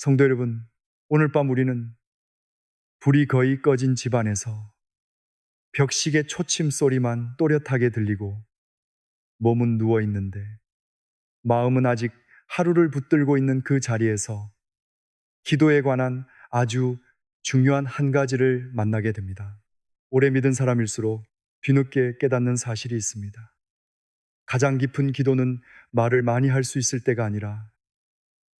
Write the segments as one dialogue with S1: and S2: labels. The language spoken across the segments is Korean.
S1: 성도 여러분, 오늘 밤 우리는 불이 거의 꺼진 집안에서 벽시계 초침 소리만 또렷하게 들리고 몸은 누워 있는데 마음은 아직 하루를 붙들고 있는 그 자리에서 기도에 관한 아주 중요한 한 가지를 만나게 됩니다. 오래 믿은 사람일수록 뒤늦게 깨닫는 사실이 있습니다. 가장 깊은 기도는 말을 많이 할 수 있을 때가 아니라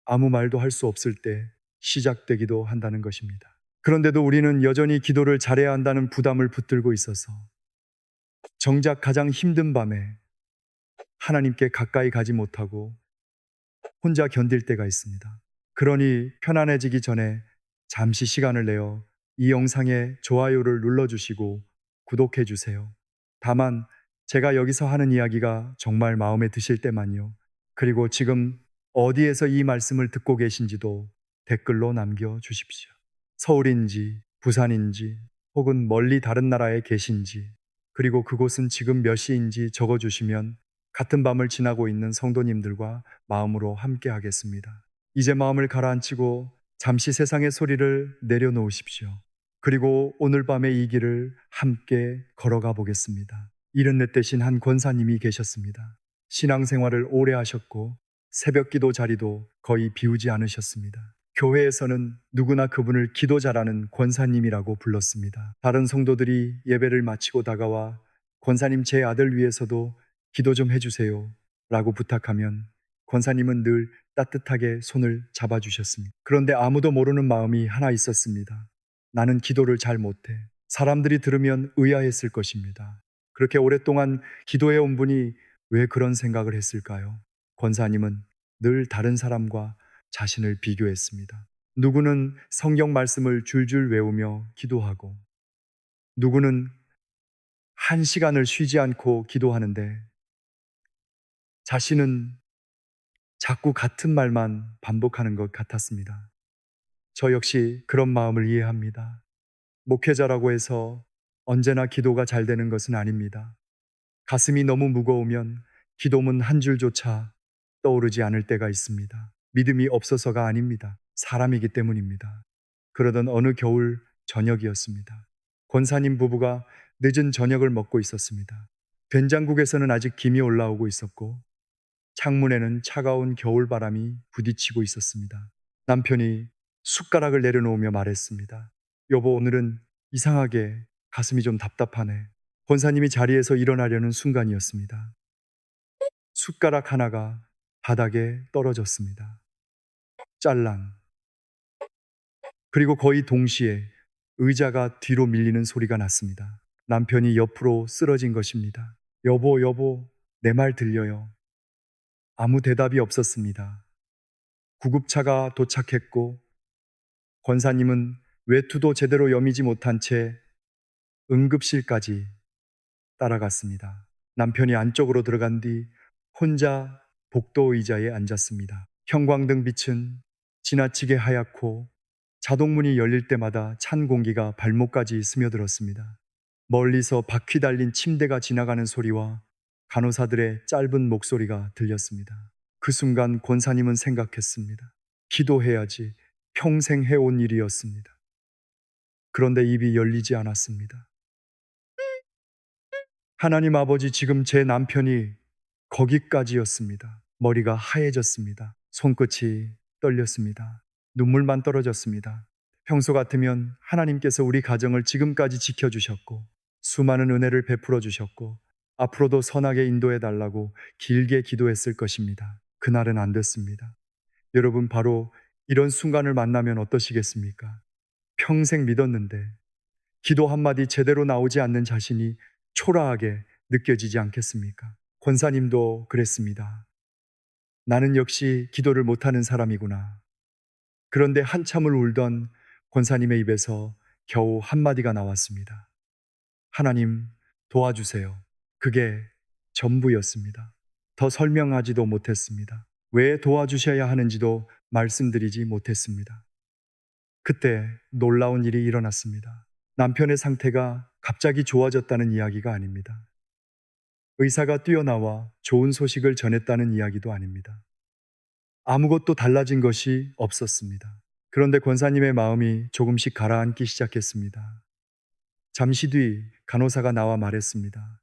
S1: 아무 말도 할 수 없을 때 시작되기도 한다는 것입니다. 그런데도 우리는 여전히 기도를 잘해야 한다는 부담을 붙들고 있어서 정작 가장 힘든 밤에 하나님께 가까이 가지 못하고 혼자 견딜 때가 있습니다. 그러니 편안해지기 전에 잠시 시간을 내어 이 영상에 좋아요를 눌러주시고 구독해주세요. 다만 제가 여기서 하는 이야기가 정말 마음에 드실 때만요. 그리고 지금 어디에서 이 말씀을 듣고 계신지도 댓글로 남겨주십시오. 서울인지 부산인지 혹은 멀리 다른 나라에 계신지 그리고 그곳은 지금 몇 시인지 적어주시면 같은 밤을 지나고 있는 성도님들과 마음으로 함께 하겠습니다. 이제 마음을 가라앉히고 잠시 세상의 소리를 내려놓으십시오. 그리고 오늘 밤의 이 길을 함께 걸어가 보겠습니다. 74 되신 한 권사님이 계셨습니다. 신앙생활을 오래 하셨고 새벽 기도 자리도 거의 비우지 않으셨습니다. 교회에서는 누구나 그분을 기도 잘하는 권사님이라고 불렀습니다. 다른 성도들이 예배를 마치고 다가와 권사님 제 아들 위해서도 기도 좀 해주세요 라고 부탁하면 권사님은 늘 따뜻하게 손을 잡아주셨습니다. 그런데 아무도 모르는 마음이 하나 있었습니다. 나는 기도를 잘 못해. 사람들이 들으면 의아했을 것입니다. 그렇게 오랫동안 기도해 온 분이 왜 그런 생각을 했을까요? 권사님은 늘 다른 사람과 자신을 비교했습니다. 누구는 성경 말씀을 줄줄 외우며 기도하고, 누구는 1시간을 쉬지 않고 기도하는데, 자신은 자꾸 같은 말만 반복하는 것 같았습니다. 저 역시 그런 마음을 이해합니다. 목회자라고 해서 언제나 기도가 잘 되는 것은 아닙니다. 가슴이 너무 무거우면 기도문 한 줄조차 떠오르지 않을 때가 있습니다. 믿음이 없어서가 아닙니다. 사람이기 때문입니다. 그러던 어느 겨울 저녁이었습니다. 권사님 부부가 늦은 저녁을 먹고 있었습니다. 된장국에서는 아직 김이 올라오고 있었고 창문에는 차가운 겨울바람이 부딪히고 있었습니다. 남편이 숟가락을 내려놓으며 말했습니다. 여보, 오늘은 이상하게 가슴이 좀 답답하네. 권사님이 자리에서 일어나려는 순간이었습니다. 숟가락 하나가 바닥에 떨어졌습니다. 짤랑. 그리고 거의 동시에 의자가 뒤로 밀리는 소리가 났습니다. 남편이 옆으로 쓰러진 것입니다. 여보, 여보, 내 말 들려요. 아무 대답이 없었습니다. 구급차가 도착했고 권사님은 외투도 제대로 여미지 못한 채 응급실까지 따라갔습니다. 남편이 안쪽으로 들어간 뒤 혼자 복도 의자에 앉았습니다. 형광등 빛은 지나치게 하얗고 자동문이 열릴 때마다 찬 공기가 발목까지 스며들었습니다. 멀리서 바퀴 달린 침대가 지나가는 소리와 간호사들의 짧은 목소리가 들렸습니다. 그 순간 권사님은 생각했습니다. 기도해야지. 평생 해온 일이었습니다. 그런데 입이 열리지 않았습니다. 하나님 아버지, 지금 제 남편이 거기까지였습니다. 머리가 하얘졌습니다. 손끝이 떨렸습니다. 눈물만 떨어졌습니다. 평소 같으면 하나님께서 우리 가정을 지금까지 지켜주셨고 수많은 은혜를 베풀어 주셨고 앞으로도 선하게 인도해 달라고 길게 기도했을 것입니다. 그날은 안 됐습니다. 여러분, 바로 이런 순간을 만나면 어떠시겠습니까? 평생 믿었는데 기도 한마디 제대로 나오지 않는 자신이 초라하게 느껴지지 않겠습니까? 권사님도 그랬습니다. 나는 역시 기도를 못하는 사람이구나. 그런데 한참을 울던 권사님의 입에서 겨우 한마디가 나왔습니다. 하나님, 도와주세요. 그게 전부였습니다. 더 설명하지도 못했습니다. 왜 도와주셔야 하는지도 말씀드리지 못했습니다. 그때 놀라운 일이 일어났습니다. 남편의 상태가 갑자기 좋아졌다는 이야기가 아닙니다. 의사가 뛰어나와 좋은 소식을 전했다는 이야기도 아닙니다. 아무것도 달라진 것이 없었습니다. 그런데 권사님의 마음이 조금씩 가라앉기 시작했습니다. 잠시 뒤 간호사가 나와 말했습니다.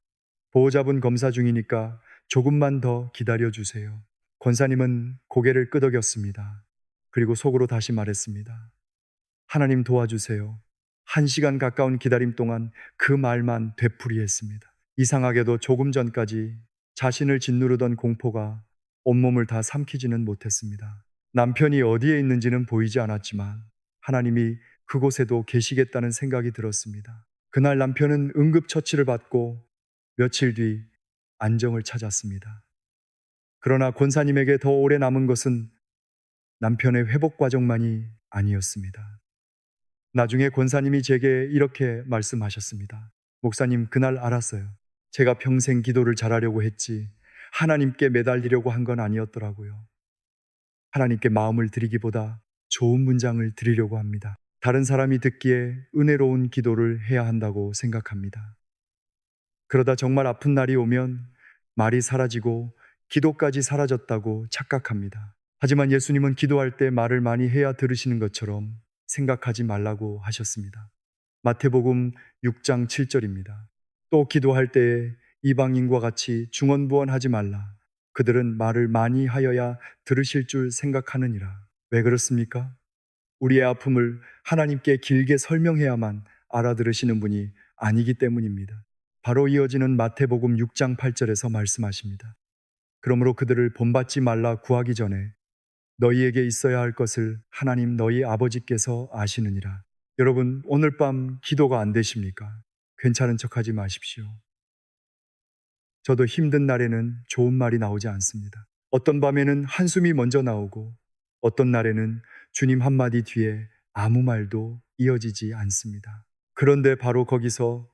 S1: 보호자분 검사 중이니까 조금만 더 기다려 주세요. 권사님은 고개를 끄덕였습니다. 그리고 속으로 다시 말했습니다. 하나님 도와주세요. 1시간 가까운 기다림 동안 그 말만 되풀이했습니다. 이상하게도 조금 전까지 자신을 짓누르던 공포가 온몸을 다 삼키지는 못했습니다. 남편이 어디에 있는지는 보이지 않았지만 하나님이 그곳에도 계시겠다는 생각이 들었습니다. 그날 남편은 응급처치를 받고 며칠 뒤 안정을 찾았습니다. 그러나 권사님에게 더 오래 남은 것은 남편의 회복 과정만이 아니었습니다. 나중에 권사님이 제게 이렇게 말씀하셨습니다. 목사님, 그날 알았어요. 제가 평생 기도를 잘하려고 했지 하나님께 매달리려고 한 건 아니었더라고요. 하나님께 마음을 드리기보다 좋은 문장을 드리려고 합니다. 다른 사람이 듣기에 은혜로운 기도를 해야 한다고 생각합니다. 그러다 정말 아픈 날이 오면 말이 사라지고 기도까지 사라졌다고 착각합니다. 하지만 예수님은 기도할 때 말을 많이 해야 들으시는 것처럼 생각하지 말라고 하셨습니다. 마태복음 6장 7절입니다. 또 기도할 때에 이방인과 같이 중언부언하지 말라. 그들은 말을 많이 하여야 들으실 줄 생각하느니라. 왜 그렇습니까? 우리의 아픔을 하나님께 길게 설명해야만 알아들으시는 분이 아니기 때문입니다. 바로 이어지는 마태복음 6장 8절에서 말씀하십니다. 그러므로 그들을 본받지 말라 구하기 전에 너희에게 있어야 할 것을 하나님 너희 아버지께서 아시느니라. 여러분, 오늘 밤 기도가 안 되십니까? 괜찮은 척하지 마십시오. 저도 힘든 날에는 좋은 말이 나오지 않습니다. 어떤 밤에는 한숨이 먼저 나오고 어떤 날에는 주님 한마디 뒤에 아무 말도 이어지지 않습니다. 그런데 바로 거기서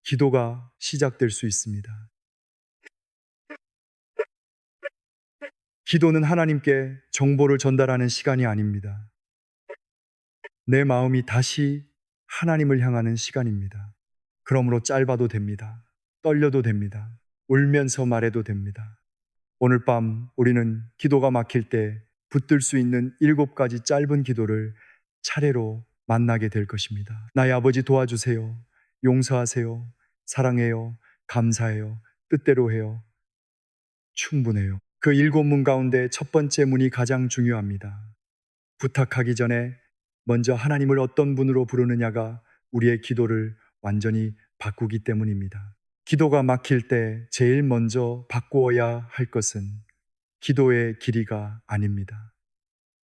S1: 기도가 시작될 수 있습니다. 기도는 하나님께 정보를 전달하는 시간이 아닙니다. 내 마음이 다시 하나님을 향하는 시간입니다. 그러므로 짧아도 됩니다. 떨려도 됩니다. 울면서 말해도 됩니다. 오늘 밤 우리는 기도가 막힐 때 붙들 수 있는 7가지 짧은 기도를 차례로 만나게 될 것입니다. 나의 아버지 도와주세요. 용서하세요. 사랑해요. 감사해요. 뜻대로 해요. 충분해요. 그 7문 가운데 첫 번째 문이 가장 중요합니다. 부탁하기 전에 먼저 하나님을 어떤 분으로 부르느냐가 우리의 기도를 완전히 바꾸기 때문입니다. 기도가 막힐 때 제일 먼저 바꾸어야 할 것은 기도의 길이가 아닙니다.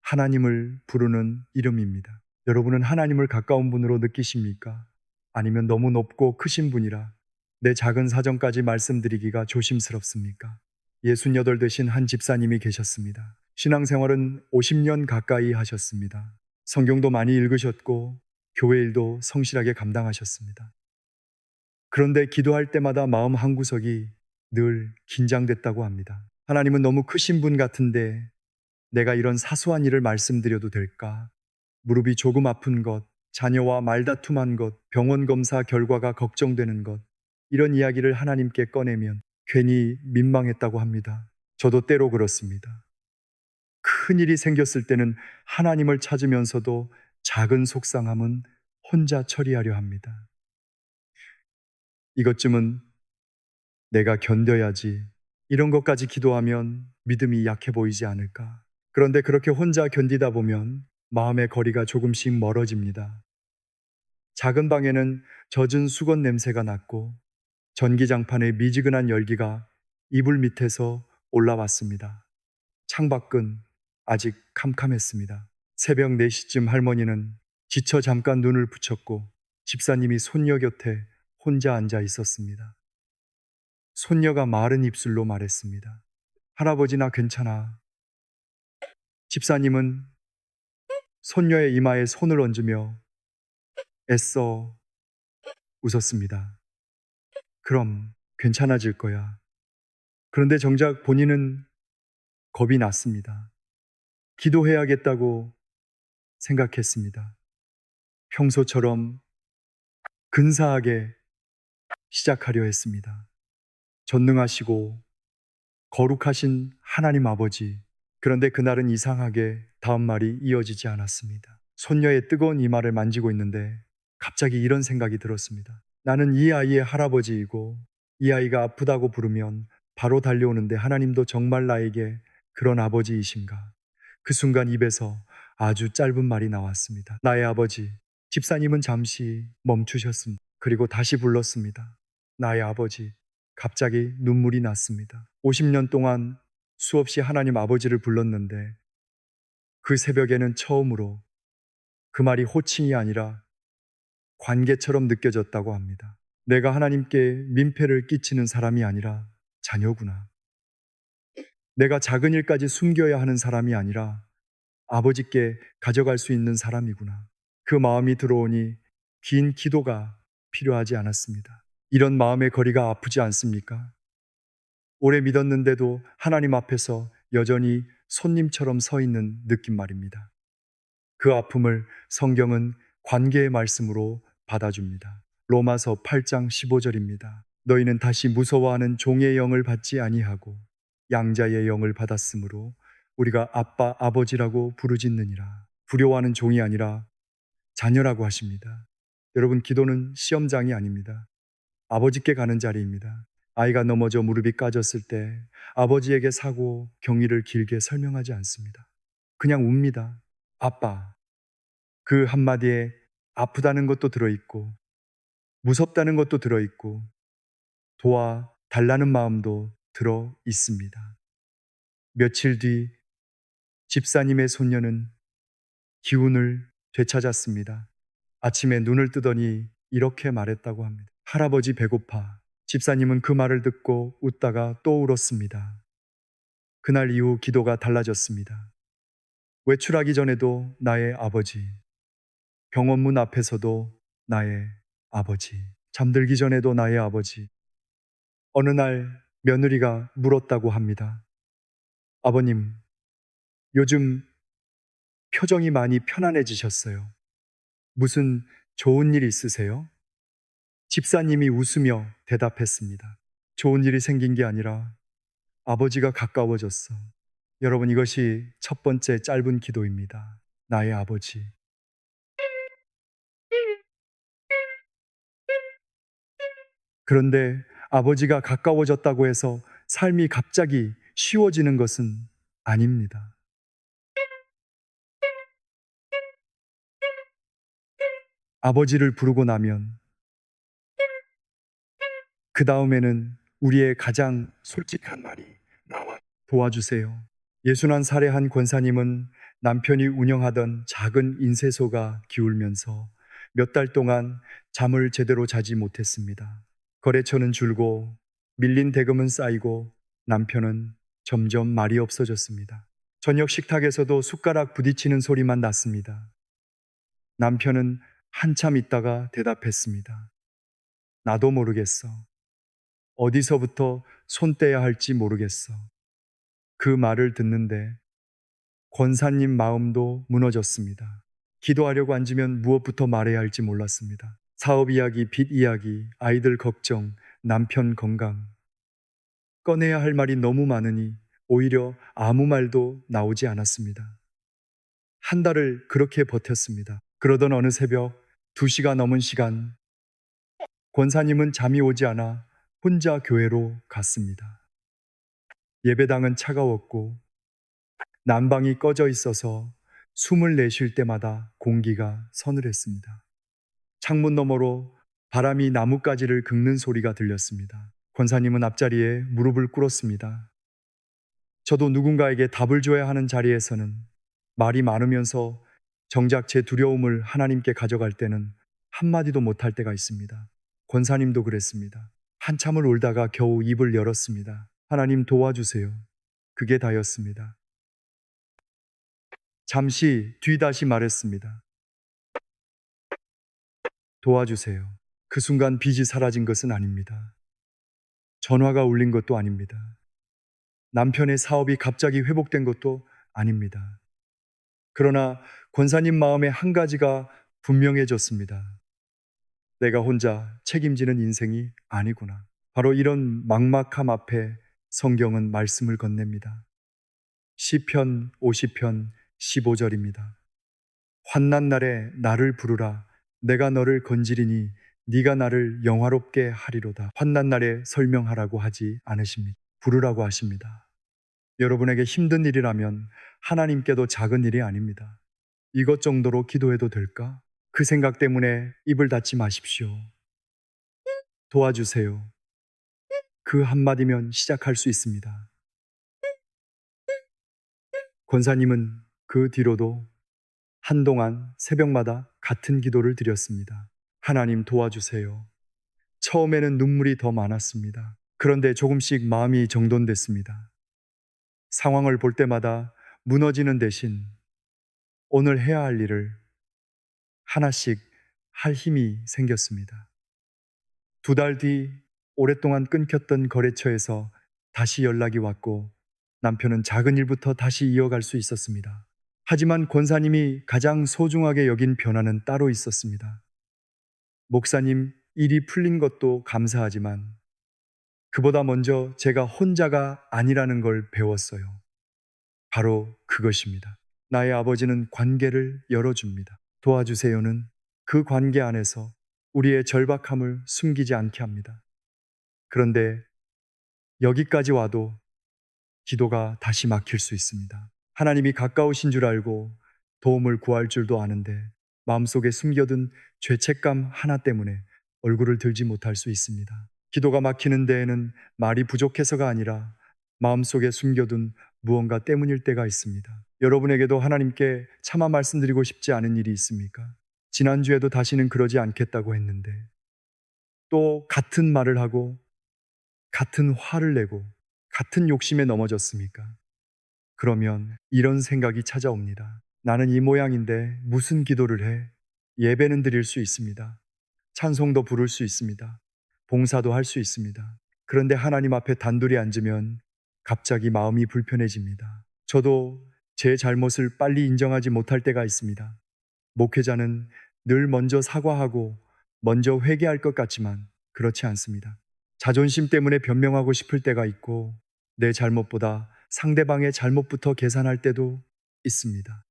S1: 하나님을 부르는 이름입니다. 여러분은 하나님을 가까운 분으로 느끼십니까? 아니면 너무 높고 크신 분이라 내 작은 사정까지 말씀드리기가 조심스럽습니까? 68 되신 한 집사님이 계셨습니다. 신앙생활은 50년 가까이 하셨습니다. 성경도 많이 읽으셨고 교회 일도 성실하게 감당하셨습니다. 그런데 기도할 때마다 마음 한구석이 늘 긴장됐다고 합니다. 하나님은 너무 크신 분 같은데 내가 이런 사소한 일을 말씀드려도 될까? 무릎이 조금 아픈 것, 자녀와 말다툼한 것, 병원 검사 결과가 걱정되는 것, 이런 이야기를 하나님께 꺼내면 괜히 민망했다고 합니다. 저도 때로 그렇습니다. 큰 일이 생겼을 때는 하나님을 찾으면서도 작은 속상함은 혼자 처리하려 합니다. 이것쯤은 내가 견뎌야지. 이런 것까지 기도하면 믿음이 약해 보이지 않을까? 그런데 그렇게 혼자 견디다 보면 마음의 거리가 조금씩 멀어집니다. 작은 방에는 젖은 수건 냄새가 났고 전기장판의 미지근한 열기가 이불 밑에서 올라왔습니다. 창밖은 아직 캄캄했습니다. 새벽 4시쯤 할머니는 지쳐 잠깐 눈을 붙였고 집사님이 손녀 곁에 혼자 앉아 있었습니다. 손녀가 마른 입술로 말했습니다. 할아버지 나 괜찮아. 집사님은 손녀의 이마에 손을 얹으며 애써 웃었습니다. 그럼 괜찮아질 거야. 그런데 정작 본인은 겁이 났습니다. 기도해야겠다고 생각했습니다. 평소처럼 근사하게 시작하려 했습니다. 전능하시고 거룩하신 하나님 아버지. 그런데 그날은 이상하게 다음 말이 이어지지 않았습니다. 손녀의 뜨거운 이마를 만지고 있는데 갑자기 이런 생각이 들었습니다. 나는 이 아이의 할아버지이고 이 아이가 아프다고 부르면 바로 달려오는데 하나님도 정말 나에게 그런 아버지이신가? 그 순간 입에서 아주 짧은 말이 나왔습니다. 나의 아버지. 집사님은 잠시 멈추셨습니다. 그리고 다시 불렀습니다. 나의 아버지. 갑자기 눈물이 났습니다. 50년 동안 수없이 하나님 아버지를 불렀는데 그 새벽에는 처음으로 그 말이 호칭이 아니라 관계처럼 느껴졌다고 합니다. 내가 하나님께 민폐를 끼치는 사람이 아니라 자녀구나. 내가 작은 일까지 숨겨야 하는 사람이 아니라 아버지께 가져갈 수 있는 사람이구나. 그 마음이 들어오니 긴 기도가 필요하지 않았습니다. 이런 마음의 거리가 아프지 않습니까? 오래 믿었는데도 하나님 앞에서 여전히 손님처럼 서 있는 느낌 말입니다. 그 아픔을 성경은 관계의 말씀으로 받아줍니다. 로마서 8장 15절입니다. 너희는 다시 무서워하는 종의 영을 받지 아니하고 양자의 영을 받았으므로 우리가 아빠 아버지라고 부르짖느니라. 두려워하는 종이 아니라 자녀라고 하십니다. 여러분, 기도는 시험장이 아닙니다. 아버지께 가는 자리입니다. 아이가 넘어져 무릎이 까졌을 때 아버지에게 사고 경위를 길게 설명하지 않습니다. 그냥 웁니다. 아빠. 그 한마디에 아프다는 것도 들어있고 무섭다는 것도 들어있고 도와달라는 마음도 들어 있습니다. 며칠 뒤 집사님의 손녀는 기운을 되찾았습니다. 아침에 눈을 뜨더니 이렇게 말했다고 합니다. 할아버지 배고파. 집사님은 그 말을 듣고 웃다가 또 울었습니다. 그날 이후 기도가 달라졌습니다. 외출하기 전에도 나의 아버지, 병원문 앞에서도 나의 아버지, 잠들기 전에도 나의 아버지. 어느 날 며느리가 물었다고 합니다. 아버님, 요즘 표정이 많이 편안해지셨어요. 무슨 좋은 일 있으세요? 집사님이 웃으며 대답했습니다. 좋은 일이 생긴 게 아니라 아버지가 가까워졌어. 여러분, 이것이 첫 번째 짧은 기도입니다. 나의 아버지. 그런데 아버지가 가까워졌다고 해서 삶이 갑자기 쉬워지는 것은 아닙니다. 아버지를 부르고 나면 그 다음에는 우리의 가장 솔직한 말이 나와 도와주세요. 61살의 한 권사님은 남편이 운영하던 작은 인쇄소가 기울면서 몇 달 동안 잠을 제대로 자지 못했습니다. 거래처는 줄고 밀린 대금은 쌓이고 남편은 점점 말이 없어졌습니다. 저녁 식탁에서도 숟가락 부딪히는 소리만 났습니다. 남편은 한참 있다가 대답했습니다. 나도 모르겠어. 어디서부터 손 떼야 할지 모르겠어. 그 말을 듣는데 권사님 마음도 무너졌습니다. 기도하려고 앉으면 무엇부터 말해야 할지 몰랐습니다. 사업 이야기, 빚 이야기, 아이들 걱정, 남편 건강. 꺼내야 할 말이 너무 많으니 오히려 아무 말도 나오지 않았습니다. 한 달을 그렇게 버텼습니다. 그러던 어느 새벽 2시가 넘은 시간, 권사님은 잠이 오지 않아 혼자 교회로 갔습니다. 예배당은 차가웠고 난방이 꺼져 있어서 숨을 내쉴 때마다 공기가 서늘했습니다. 창문 너머로 바람이 나뭇가지를 긁는 소리가 들렸습니다. 권사님은 앞자리에 무릎을 꿇었습니다. 저도 누군가에게 답을 줘야 하는 자리에서는 말이 많으면서 정작 제 두려움을 하나님께 가져갈 때는 한마디도 못할 때가 있습니다. 권사님도 그랬습니다. 한참을 울다가 겨우 입을 열었습니다. 하나님 도와주세요. 그게 다였습니다. 잠시 뒤 다시 말했습니다. 도와주세요. 그 순간 빚이 사라진 것은 아닙니다. 전화가 울린 것도 아닙니다. 남편의 사업이 갑자기 회복된 것도 아닙니다. 그러나 권사님 마음에 한 가지가 분명해졌습니다. 내가 혼자 책임지는 인생이 아니구나. 바로 이런 막막함 앞에 성경은 말씀을 건넵니다. 시편 50편 15절입니다. 환난 날에 나를 부르라. 내가 너를 건지리니 네가 나를 영화롭게 하리로다. 환난 날에 설명하라고 하지 않으십니다. 부르라고 하십니다. 여러분에게 힘든 일이라면 하나님께도 작은 일이 아닙니다. 이것 정도로 기도해도 될까? 그 생각 때문에 입을 닫지 마십시오. 도와주세요. 그 한마디면 시작할 수 있습니다. 권사님은 그 뒤로도 한동안 새벽마다 같은 기도를 드렸습니다. 하나님 도와주세요. 처음에는 눈물이 더 많았습니다. 그런데 조금씩 마음이 정돈됐습니다. 상황을 볼 때마다 무너지는 대신 오늘 해야 할 일을 하나씩 할 힘이 생겼습니다. 2달 뒤 오랫동안 끊겼던 거래처에서 다시 연락이 왔고 남편은 작은 일부터 다시 이어갈 수 있었습니다. 하지만 권사님이 가장 소중하게 여긴 변화는 따로 있었습니다. 목사님, 일이 풀린 것도 감사하지만 그보다 먼저 제가 혼자가 아니라는 걸 배웠어요. 바로 그것입니다. 나의 아버지는 관계를 열어줍니다. 도와주세요는 그 관계 안에서 우리의 절박함을 숨기지 않게 합니다. 그런데 여기까지 와도 기도가 다시 막힐 수 있습니다. 하나님이 가까우신 줄 알고 도움을 구할 줄도 아는데 마음속에 숨겨둔 죄책감 하나 때문에 얼굴을 들지 못할 수 있습니다. 기도가 막히는 데에는 말이 부족해서가 아니라 마음속에 숨겨둔 무언가 때문일 때가 있습니다. 여러분에게도 하나님께 차마 말씀드리고 싶지 않은 일이 있습니까? 지난주에도 다시는 그러지 않겠다고 했는데 또 같은 말을 하고 같은 화를 내고 같은 욕심에 넘어졌습니까? 그러면 이런 생각이 찾아옵니다. 나는 이 모양인데 무슨 기도를 해? 예배는 드릴 수 있습니다. 찬송도 부를 수 있습니다. 봉사도 할 수 있습니다. 그런데 하나님 앞에 단둘이 앉으면 갑자기 마음이 불편해집니다. 저도 제 잘못을 빨리 인정하지 못할 때가 있습니다. 목회자는 늘 먼저 사과하고 먼저 회개할 것 같지만 그렇지 않습니다. 자존심 때문에 변명하고 싶을 때가 있고 내 잘못보다 상대방의 잘못부터 계산할 때도 있습니다.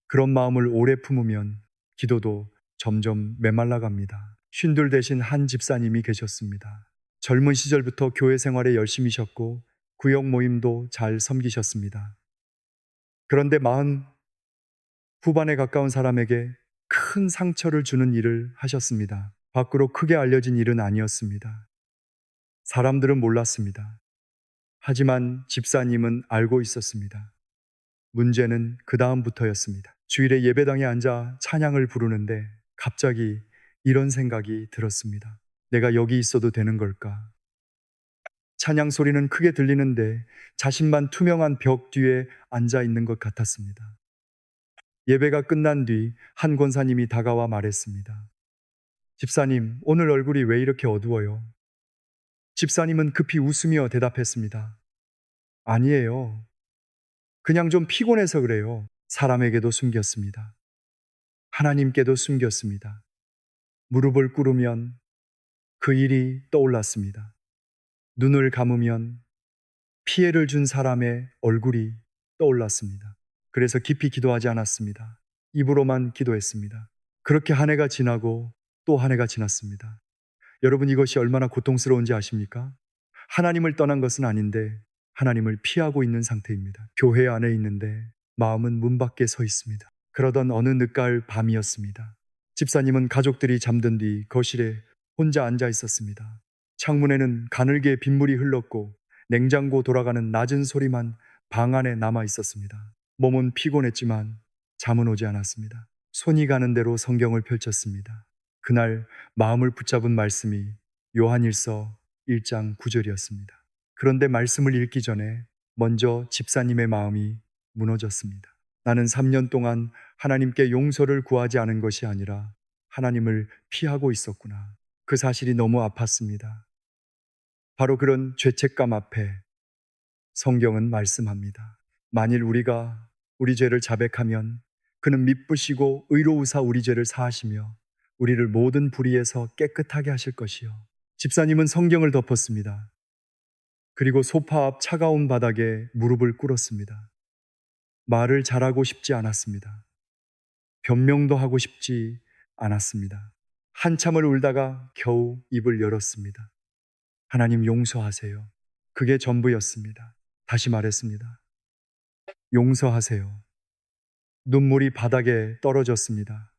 S1: 그런 마음을 오래 품으면 기도도 점점 메말라 갑니다. 쉰둘 되신 한 집사님이 계셨습니다. 젊은 시절부터 교회 생활에 열심히셨고 구역 모임도 잘 섬기셨습니다. 그런데 마흔 후반에 가까운 사람에게 큰 상처를 주는 일을 하셨습니다. 밖으로 크게 알려진 일은 아니었습니다. 사람들은 몰랐습니다. 하지만 집사님은 알고 있었습니다. 문제는 그 다음부터였습니다. 주일에 예배당에 앉아 찬양을 부르는데 갑자기 이런 생각이 들었습니다. 내가 여기 있어도 되는 걸까? 찬양 소리는 크게 들리는데 자신만 투명한 벽 뒤에 앉아 있는 것 같았습니다. 예배가 끝난 뒤 한 권사님이 다가와 말했습니다. 집사님, 오늘 얼굴이 왜 이렇게 어두워요? 집사님은 급히 웃으며 대답했습니다. 아니에요. 그냥 좀 피곤해서 그래요. 사람에게도 숨겼습니다. 하나님께도 숨겼습니다. 무릎을 꿇으면 그 일이 떠올랐습니다. 눈을 감으면 피해를 준 사람의 얼굴이 떠올랐습니다. 그래서 깊이 기도하지 않았습니다. 입으로만 기도했습니다. 그렇게 한 해가 지나고 또 한 해가 지났습니다. 여러분 이것이 얼마나 고통스러운지 아십니까? 하나님을 떠난 것은 아닌데 하나님을 피하고 있는 상태입니다. 교회 안에 있는데 마음은 문 밖에 서 있습니다. 그러던 어느 늦가을 밤이었습니다. 집사님은 가족들이 잠든 뒤 거실에 혼자 앉아 있었습니다. 창문에는 가늘게 빗물이 흘렀고 냉장고 돌아가는 낮은 소리만 방 안에 남아 있었습니다. 몸은 피곤했지만 잠은 오지 않았습니다. 손이 가는 대로 성경을 펼쳤습니다. 그날 마음을 붙잡은 말씀이 요한일서 1장 9절이었습니다. 그런데 말씀을 읽기 전에 먼저 집사님의 마음이 무너졌습니다. 나는 3년 동안 하나님께 용서를 구하지 않은 것이 아니라 하나님을 피하고 있었구나. 그 사실이 너무 아팠습니다. 바로 그런 죄책감 앞에 성경은 말씀합니다. 만일 우리가 우리 죄를 자백하면 그는 미쁘시고 의로우사 우리 죄를 사하시며 우리를 모든 불의에서 깨끗하게 하실 것이요. 집사님은 성경을 덮었습니다. 그리고 소파 앞 차가운 바닥에 무릎을 꿇었습니다. 말을 잘하고 싶지 않았습니다. 변명도 하고 싶지 않았습니다. 한참을 울다가 겨우 입을 열었습니다. 하나님 용서하세요. 그게 전부였습니다. 다시 말했습니다. 용서하세요. 눈물이 바닥에 떨어졌습니다.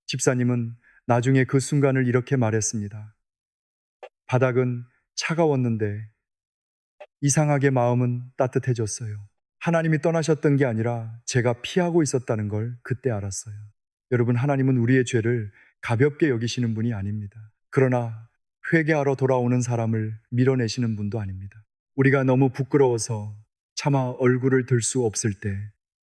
S1: 집사님은 나중에 그 순간을 이렇게 말했습니다. 바닥은 차가웠는데 이상하게 마음은 따뜻해졌어요. 하나님이 떠나셨던 게 아니라 제가 피하고 있었다는 걸 그때 알았어요. 여러분, 하나님은 우리의 죄를 가볍게 여기시는 분이 아닙니다. 그러나 회개하러 돌아오는 사람을 밀어내시는 분도 아닙니다. 우리가 너무 부끄러워서 차마 얼굴을 들 수 없을 때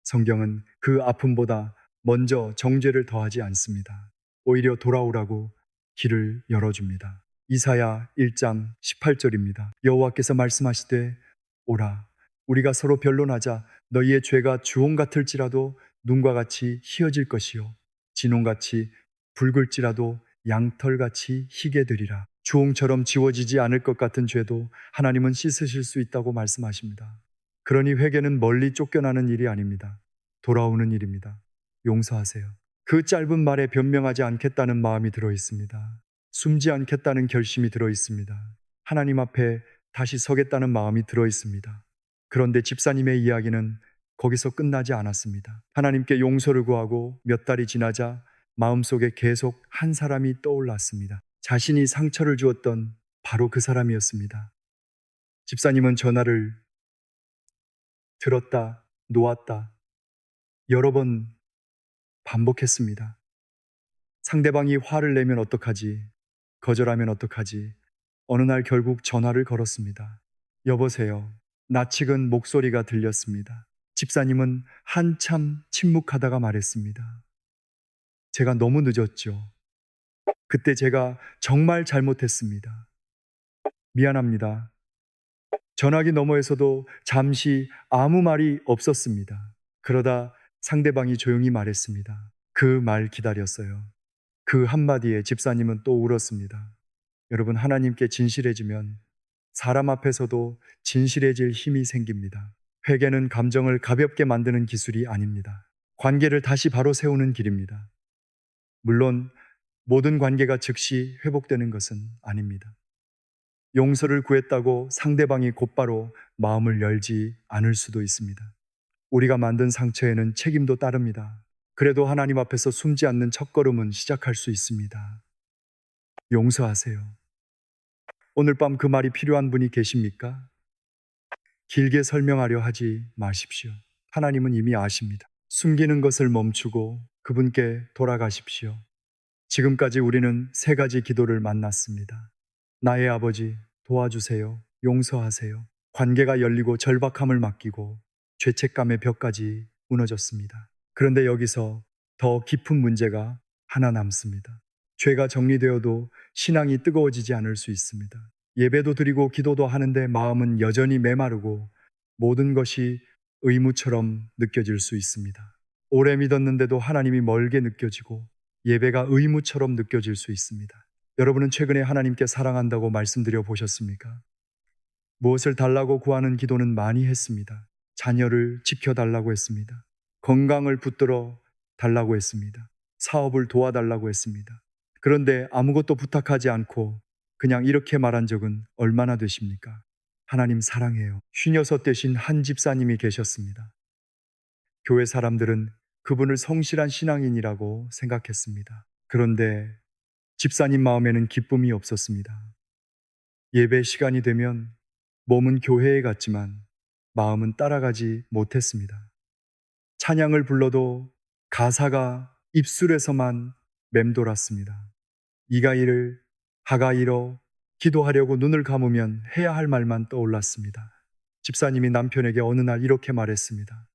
S1: 성경은 그 아픔보다 먼저 정죄를 더하지 않습니다. 오히려 돌아오라고 길을 열어줍니다. 이사야 1장 18절입니다. 여호와께서 말씀하시되 오라 우리가 서로 변론하자. 너희의 죄가 주홍 같을지라도 눈과 같이 희어질 것이요 진홍같이 붉을지라도 양털같이 희게 되리라. 주홍처럼 지워지지 않을 것 같은 죄도 하나님은 씻으실 수 있다고 말씀하십니다. 그러니 회개는 멀리 쫓겨나는 일이 아닙니다. 돌아오는 일입니다. 용서하세요. 그 짧은 말에 변명하지 않겠다는 마음이 들어 있습니다. 숨지 않겠다는 결심이 들어 있습니다. 하나님 앞에 다시 서겠다는 마음이 들어 있습니다. 그런데 집사님의 이야기는 거기서 끝나지 않았습니다. 하나님께 용서를 구하고 몇 달이 지나자 마음속에 계속 한 사람이 떠올랐습니다. 자신이 상처를 주었던 바로 그 사람이었습니다. 집사님은 전화를 들었다 놓았다 여러 번 반복했습니다. 상대방이 화를 내면 어떡하지? 거절하면 어떡하지? 어느 날 결국 전화를 걸었습니다. 여보세요. 낯익은 목소리가 들렸습니다. 집사님은 한참 침묵하다가 말했습니다. 제가 너무 늦었죠. 그때 제가 정말 잘못했습니다. 미안합니다. 전화기 너머에서도 잠시 아무 말이 없었습니다. 그러다 상대방이 조용히 말했습니다. 그 말 기다렸어요. 그 한마디에 집사님은 또 울었습니다. 여러분, 하나님께 진실해지면 사람 앞에서도 진실해질 힘이 생깁니다. 회개는 감정을 가볍게 만드는 기술이 아닙니다. 관계를 다시 바로 세우는 길입니다. 물론 모든 관계가 즉시 회복되는 것은 아닙니다. 용서를 구했다고 상대방이 곧바로 마음을 열지 않을 수도 있습니다. 우리가 만든 상처에는 책임도 따릅니다. 그래도 하나님 앞에서 숨지 않는 첫걸음은 시작할 수 있습니다. 용서하세요. 오늘 밤 그 말이 필요한 분이 계십니까? 길게 설명하려 하지 마십시오. 하나님은 이미 아십니다. 숨기는 것을 멈추고 그분께 돌아가십시오. 지금까지 우리는 세 가지 기도를 만났습니다. 나의 아버지, 도와주세요. 용서하세요. 관계가 열리고 절박함을 맡기고 죄책감의 벽까지 무너졌습니다. 그런데 여기서 더 깊은 문제가 하나 남습니다. 죄가 정리되어도 신앙이 뜨거워지지 않을 수 있습니다. 예배도 드리고 기도도 하는데 마음은 여전히 메마르고 모든 것이 의무처럼 느껴질 수 있습니다. 오래 믿었는데도 하나님이 멀게 느껴지고 예배가 의무처럼 느껴질 수 있습니다. 여러분은 최근에 하나님께 사랑한다고 말씀드려 보셨습니까? 무엇을 달라고 구하는 기도는 많이 했습니다. 자녀를 지켜달라고 했습니다. 건강을 붙들어 달라고 했습니다. 사업을 도와달라고 했습니다. 그런데 아무것도 부탁하지 않고 그냥 이렇게 말한 적은 얼마나 되십니까? 하나님 사랑해요. 56 되신 한 집사님이 계셨습니다. 교회 사람들은 그분을 성실한 신앙인이라고 생각했습니다. 그런데 집사님 마음에는 기쁨이 없었습니다. 예배 시간이 되면 몸은 교회에 갔지만 마음은 따라가지 못했습니다. 찬양을 불러도 가사가 입술에서만 맴돌았습니다. 이가 이를 하가 이러 기도하려고 눈을 감으면 해야 할 말만 떠올랐습니다. 집사님이 남편에게 어느 날 이렇게 말했습니다.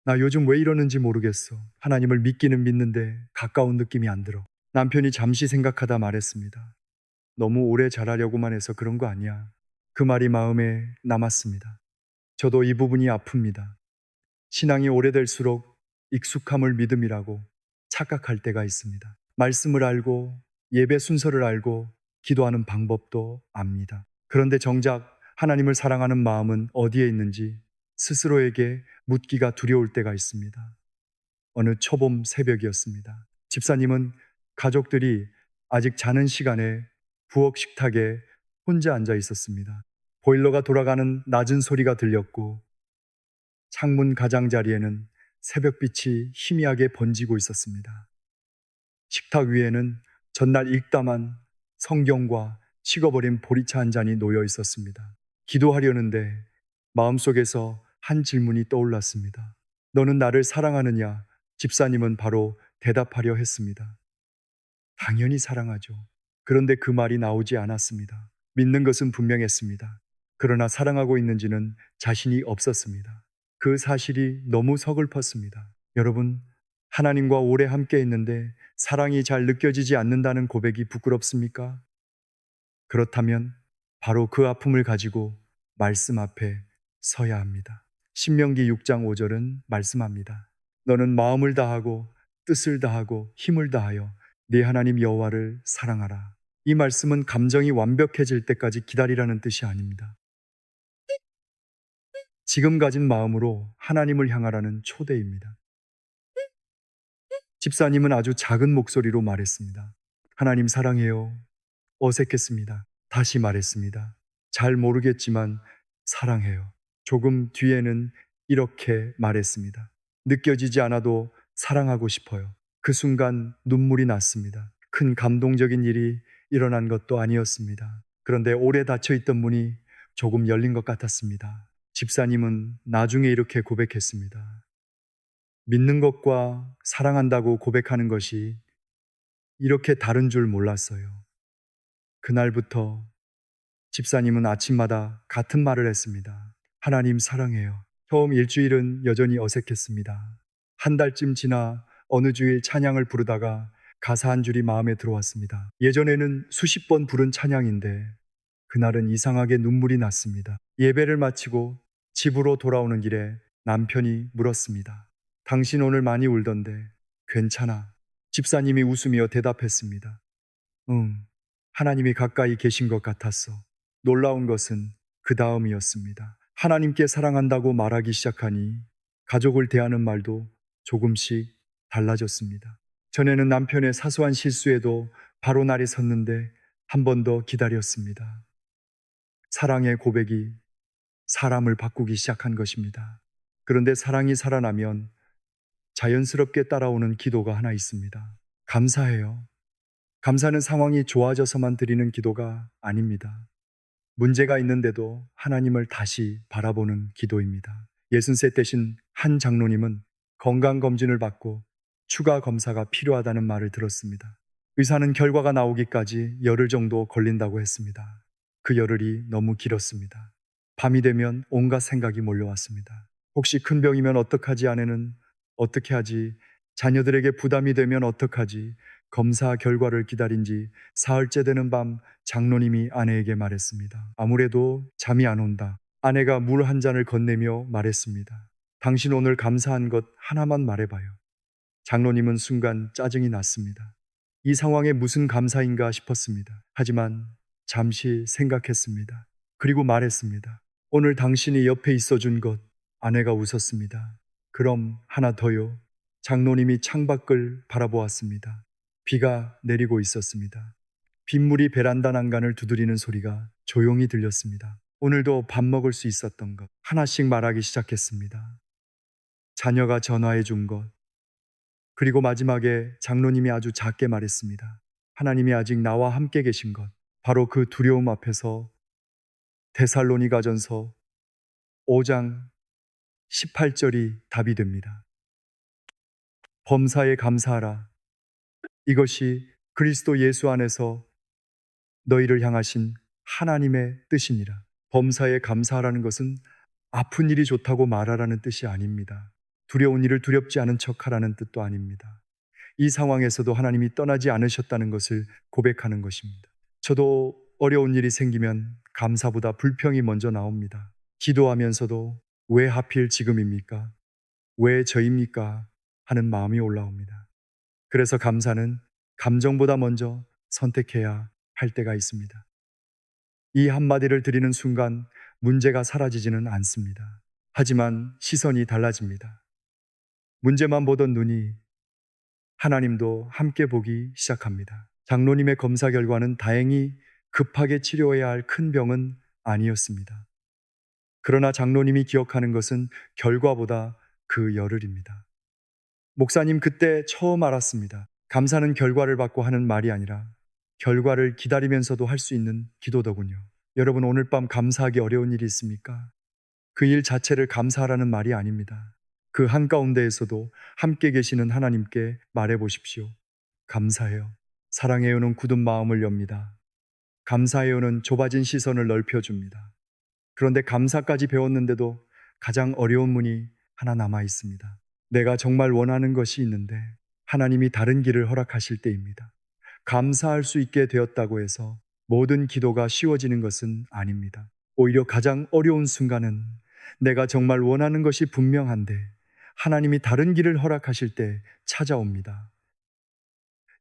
S1: 나 요즘 왜 이러는지 모르겠어. 하나님을 믿기는 믿는데 가까운 느낌이 안 들어. 남편이 잠시 생각하다 말했습니다. 너무 오래 잘하려고만 해서 그런 거 아니야. 그 말이 마음에 남았습니다. 저도 이 부분이 아픕니다. 신앙이 오래될수록 익숙함을 믿음이라고 착각할 때가 있습니다. 말씀을 알고 예배 순서를 알고 기도하는 방법도 압니다. 그런데 정작 하나님을 사랑하는 마음은 어디에 있는지 스스로에게 묻기가 두려울 때가 있습니다. 어느 초봄 새벽이었습니다. 집사님은 가족들이 아직 자는 시간에 부엌 식탁에 혼자 앉아 있었습니다. 보일러가 돌아가는 낮은 소리가 들렸고 창문 가장자리에는 새벽빛이 희미하게 번지고 있었습니다. 식탁 위에는 전날 읽다만 성경과 식어버린 보리차 한 잔이 놓여 있었습니다. 기도하려는데 마음속에서 한 질문이 떠올랐습니다. 너는 나를 사랑하느냐? 집사님은 바로 대답하려 했습니다. 당연히 사랑하죠. 그런데 그 말이 나오지 않았습니다. 믿는 것은 분명했습니다. 그러나 사랑하고 있는지는 자신이 없었습니다. 그 사실이 너무 서글펐습니다. 여러분, 하나님과 오래 함께 있는데 사랑이 잘 느껴지지 않는다는 고백이 부끄럽습니까? 그렇다면 바로 그 아픔을 가지고 말씀 앞에 서야 합니다. 신명기 6장 5절은 말씀합니다. 너는 마음을 다하고 뜻을 다하고 힘을 다하여 네 하나님 여호와를 사랑하라. 이 말씀은 감정이 완벽해질 때까지 기다리라는 뜻이 아닙니다. 지금 가진 마음으로 하나님을 향하라는 초대입니다. 집사님은 아주 작은 목소리로 말했습니다. 하나님 사랑해요. 어색했습니다. 다시 말했습니다. 잘 모르겠지만 사랑해요. 조금 뒤에는 이렇게 말했습니다. 느껴지지 않아도 사랑하고 싶어요. 그 순간 눈물이 났습니다. 큰 감동적인 일이 일어난 것도 아니었습니다. 그런데 오래 닫혀 있던 문이 조금 열린 것 같았습니다. 집사님은 나중에 이렇게 고백했습니다. 믿는 것과 사랑한다고 고백하는 것이 이렇게 다른 줄 몰랐어요. 그날부터 집사님은 아침마다 같은 말을 했습니다. 하나님 사랑해요. 처음 일주일은 여전히 어색했습니다. 한 달쯤 지나 어느 주일 찬양을 부르다가 가사 한 줄이 마음에 들어왔습니다. 예전에는 수십 번 부른 찬양인데 그날은 이상하게 눈물이 났습니다. 예배를 마치고 집으로 돌아오는 길에 남편이 물었습니다. 당신 오늘 많이 울던데 괜찮아? 집사님이 웃으며 대답했습니다. 응, 하나님이 가까이 계신 것 같았어. 놀라운 것은 그 다음이었습니다. 하나님께 사랑한다고 말하기 시작하니 가족을 대하는 말도 조금씩 달라졌습니다. 전에는 남편의 사소한 실수에도 바로 날이 섰는데 한 번 더 기다렸습니다. 사랑의 고백이 사람을 바꾸기 시작한 것입니다. 그런데 사랑이 살아나면 자연스럽게 따라오는 기도가 하나 있습니다. 감사해요. 감사는 상황이 좋아져서만 드리는 기도가 아닙니다. 문제가 있는데도 하나님을 다시 바라보는 기도입니다. 60세 되신 한 장로님은 건강검진을 받고 추가 검사가 필요하다는 말을 들었습니다. 의사는 결과가 나오기까지 열흘 정도 걸린다고 했습니다. 그 열흘이 너무 길었습니다. 밤이 되면 온갖 생각이 몰려왔습니다. 혹시 큰 병이면 어떡하지? 아내는 어떻게 하지? 자녀들에게 부담이 되면 어떡하지? 검사 결과를 기다린 지 사흘째 되는 밤 장로님이 아내에게 말했습니다. 아무래도 잠이 안 온다. 아내가 물 한 잔을 건네며 말했습니다. 당신 오늘 감사한 것 하나만 말해봐요. 장로님은 순간 짜증이 났습니다. 이 상황에 무슨 감사인가 싶었습니다. 하지만 잠시 생각했습니다. 그리고 말했습니다. 오늘 당신이 옆에 있어준 것. 아내가 웃었습니다. 그럼 하나 더요. 장로님이 창밖을 바라보았습니다. 비가 내리고 있었습니다. 빗물이 베란다 난간을 두드리는 소리가 조용히 들렸습니다. 오늘도 밥 먹을 수 있었던 것. 하나씩 말하기 시작했습니다. 자녀가 전화해 준 것. 그리고 마지막에 장로님이 아주 작게 말했습니다. 하나님이 아직 나와 함께 계신 것. 바로 그 두려움 앞에서 데살로니가전서 5장 18절이 답이 됩니다. 범사에 감사하라. 이것이 그리스도 예수 안에서 너희를 향하신 하나님의 뜻이니라. 범사에 감사하라는 것은 아픈 일이 좋다고 말하라는 뜻이 아닙니다. 두려운 일을 두렵지 않은 척하라는 뜻도 아닙니다. 이 상황에서도 하나님이 떠나지 않으셨다는 것을 고백하는 것입니다. 저도 어려운 일이 생기면 감사보다 불평이 먼저 나옵니다. 기도하면서도 왜 하필 지금입니까? 왜 저입니까? 하는 마음이 올라옵니다. 그래서 감사는 감정보다 먼저 선택해야 할 때가 있습니다. 이 한마디를 드리는 순간 문제가 사라지지는 않습니다. 하지만 시선이 달라집니다. 문제만 보던 눈이 하나님도 함께 보기 시작합니다. 장로님의 검사 결과는 다행히 급하게 치료해야 할 큰 병은 아니었습니다. 그러나 장로님이 기억하는 것은 결과보다 그 열흘입니다. 목사님, 그때 처음 알았습니다. 감사는 결과를 받고 하는 말이 아니라 결과를 기다리면서도 할 수 있는 기도더군요. 여러분, 오늘 밤 감사하기 어려운 일이 있습니까? 그 일 자체를 감사하라는 말이 아닙니다. 그 한가운데에서도 함께 계시는 하나님께 말해 보십시오. 감사해요. 사랑해요는 굳은 마음을 엽니다. 감사해요는 좁아진 시선을 넓혀줍니다. 그런데 감사까지 배웠는데도 가장 어려운 문이 하나 남아 있습니다. 내가 정말 원하는 것이 있는데 하나님이 다른 길을 허락하실 때입니다. 감사할 수 있게 되었다고 해서 모든 기도가 쉬워지는 것은 아닙니다. 오히려 가장 어려운 순간은 내가 정말 원하는 것이 분명한데 하나님이 다른 길을 허락하실 때 찾아옵니다.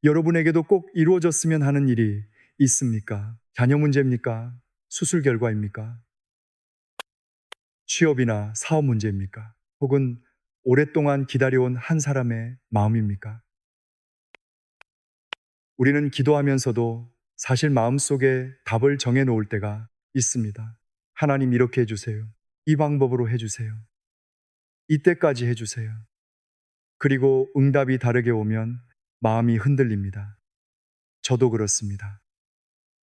S1: 여러분에게도 꼭 이루어졌으면 하는 일이 있습니까? 자녀 문제입니까? 수술 결과입니까? 취업이나 사업 문제입니까? 혹은 오랫동안 기다려온 한 사람의 마음입니까? 우리는 기도하면서도 사실 마음속에 답을 정해 놓을 때가 있습니다. 하나님, 이렇게 해주세요. 이 방법으로 해주세요. 이때까지 해주세요. 그리고 응답이 다르게 오면 마음이 흔들립니다. 저도 그렇습니다.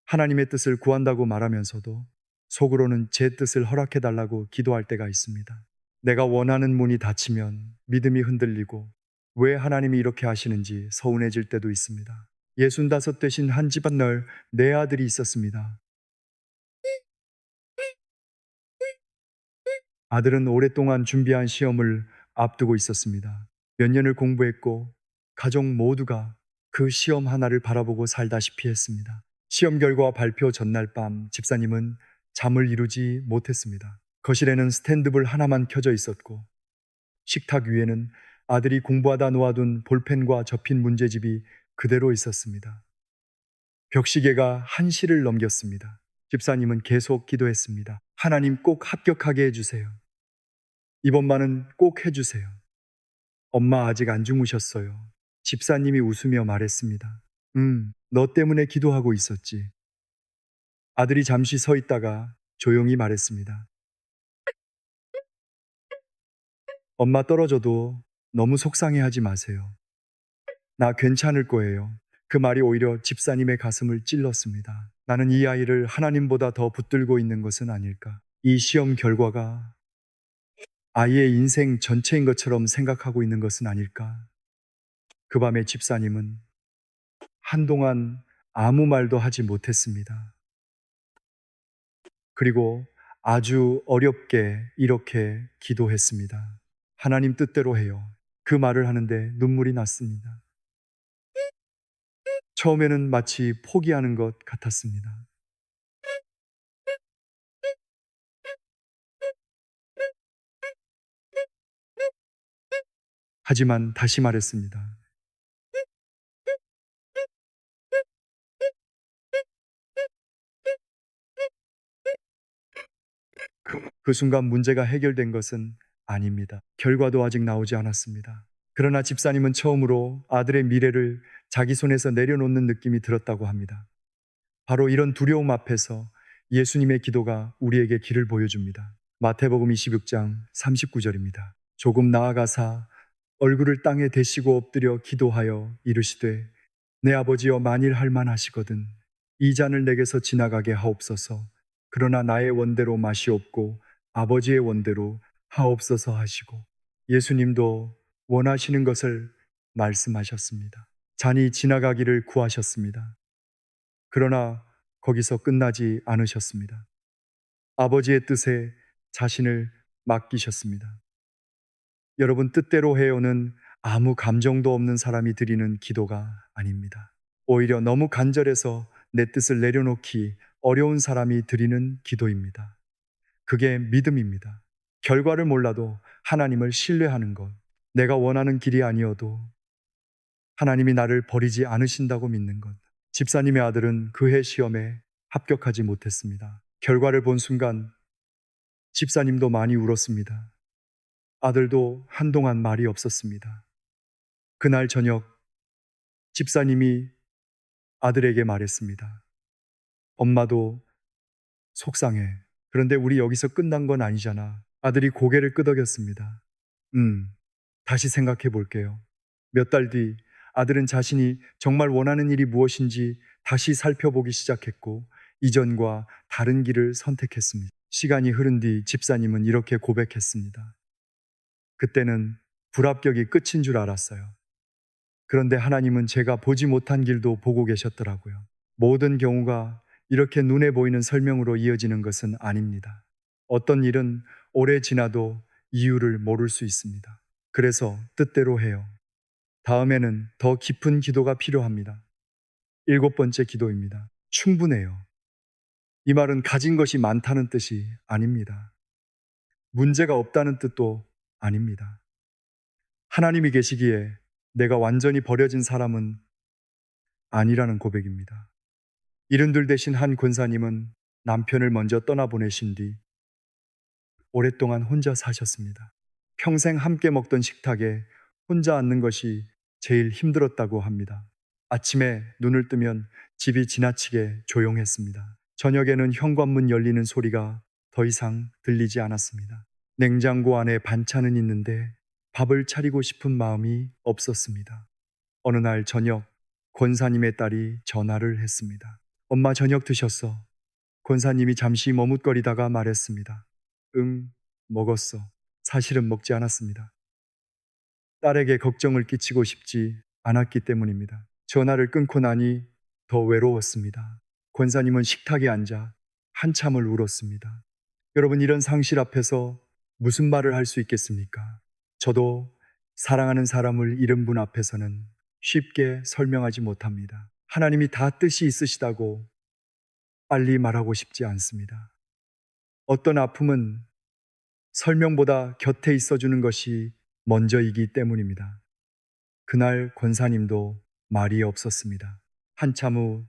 S1: 하나님의 뜻을 구한다고 말하면서도 속으로는 제 뜻을 허락해달라고 기도할 때가 있습니다. 내가 원하는 문이 닫히면 믿음이 흔들리고 왜 하나님이 이렇게 하시는지 서운해질 때도 있습니다. 65 되신 한 집안 널 네 아들이 있었습니다. 아들은 오랫동안 준비한 시험을 앞두고 있었습니다. 몇 년을 공부했고 가족 모두가 그 시험 하나를 바라보고 살다시피 했습니다. 시험 결과 발표 전날 밤 집사님은 잠을 이루지 못했습니다. 거실에는 스탠드불 하나만 켜져 있었고 식탁 위에는 아들이 공부하다 놓아둔 볼펜과 접힌 문제집이 그대로 있었습니다. 벽시계가 1시를 넘겼습니다. 집사님은 계속 기도했습니다. 하나님, 꼭 합격하게 해주세요. 이번만은 꼭 해주세요. 엄마 아직 안 주무셨어요. 집사님이 웃으며 말했습니다. 너 때문에 기도하고 있었지. 아들이 잠시 서 있다가 조용히 말했습니다. 엄마, 떨어져도 너무 속상해하지 마세요. 나 괜찮을 거예요. 그 말이 오히려 집사님의 가슴을 찔렀습니다. 나는 이 아이를 하나님보다 더 붙들고 있는 것은 아닐까? 이 시험 결과가 아이의 인생 전체인 것처럼 생각하고 있는 것은 아닐까? 그 밤에 집사님은 한동안 아무 말도 하지 못했습니다. 그리고 아주 어렵게 이렇게 기도했습니다. 하나님 뜻대로 해요. 그 말을 하는데 눈물이 났습니다. 처음에는 마치 포기하는 것 같았습니다. 하지만 다시 말했습니다. 그 순간 문제가 해결된 것은 아닙니다. 결과도 아직 나오지 않았습니다. 그러나 집사님은 처음으로 아들의 미래를 자기 손에서 내려놓는 느낌이 들었다고 합니다. 바로 이런 두려움 앞에서 예수님의 기도가 우리에게 길을 보여줍니다. 마태복음 26장 39절입니다. 조금 나아가사 얼굴을 땅에 대시고 엎드려 기도하여 이르시되 내 아버지여, 만일 할 만하시거든 이 잔을 내게서 지나가게 하옵소서. 그러나 나의 원대로 마시옵고 아버지의 원대로 하옵소서 하시고, 예수님도 원하시는 것을 말씀하셨습니다. 잔이 지나가기를 구하셨습니다. 그러나 거기서 끝나지 않으셨습니다. 아버지의 뜻에 자신을 맡기셨습니다. 여러분, 뜻대로 해요는 아무 감정도 없는 사람이 드리는 기도가 아닙니다. 오히려 너무 간절해서 내 뜻을 내려놓기 어려운 사람이 드리는 기도입니다. 그게 믿음입니다. 결과를 몰라도 하나님을 신뢰하는 것. 내가 원하는 길이 아니어도 하나님이 나를 버리지 않으신다고 믿는 것. 집사님의 아들은 그해 시험에 합격하지 못했습니다. 결과를 본 순간 집사님도 많이 울었습니다. 아들도 한동안 말이 없었습니다. 그날 저녁 집사님이 아들에게 말했습니다. 엄마도 속상해. 그런데 우리 여기서 끝난 건 아니잖아. 아들이 고개를 끄덕였습니다. 다시 생각해 볼게요. 몇 달 뒤 아들은 자신이 정말 원하는 일이 무엇인지 다시 살펴보기 시작했고 이전과 다른 길을 선택했습니다. 시간이 흐른 뒤 집사님은 이렇게 고백했습니다. 그때는 불합격이 끝인 줄 알았어요. 그런데 하나님은 제가 보지 못한 길도 보고 계셨더라고요. 모든 경우가 이렇게 눈에 보이는 설명으로 이어지는 것은 아닙니다. 어떤 일은 오래 지나도 이유를 모를 수 있습니다. 그래서 뜻대로 해요. 다음에는 더 깊은 기도가 필요합니다. 7번째 기도입니다. 충분해요. 이 말은 가진 것이 많다는 뜻이 아닙니다. 문제가 없다는 뜻도 아닙니다. 하나님이 계시기에 내가 완전히 버려진 사람은 아니라는 고백입니다. 70 되신 한 권사님은 남편을 먼저 떠나보내신 뒤 오랫동안 혼자 사셨습니다. 평생 함께 먹던 식탁에 혼자 앉는 것이 제일 힘들었다고 합니다. 아침에 눈을 뜨면 집이 지나치게 조용했습니다. 저녁에는 현관문 열리는 소리가 더 이상 들리지 않았습니다. 냉장고 안에 반찬은 있는데 밥을 차리고 싶은 마음이 없었습니다. 어느 날 저녁 권사님의 딸이 전화를 했습니다. 엄마 저녁 드셨어? 권사님이 잠시 머뭇거리다가 말했습니다. 응, 먹었어. 사실은 먹지 않았습니다. 딸에게 걱정을 끼치고 싶지 않았기 때문입니다. 전화를 끊고 나니 더 외로웠습니다. 권사님은 식탁에 앉아 한참을 울었습니다. 여러분, 이런 상실 앞에서 무슨 말을 할 수 있겠습니까? 저도 사랑하는 사람을 잃은 분 앞에서는 쉽게 설명하지 못합니다. 하나님이 다 뜻이 있으시다고 빨리 말하고 싶지 않습니다. 어떤 아픔은 설명보다 곁에 있어주는 것이 먼저이기 때문입니다. 그날 권사님도 말이 없었습니다. 한참 후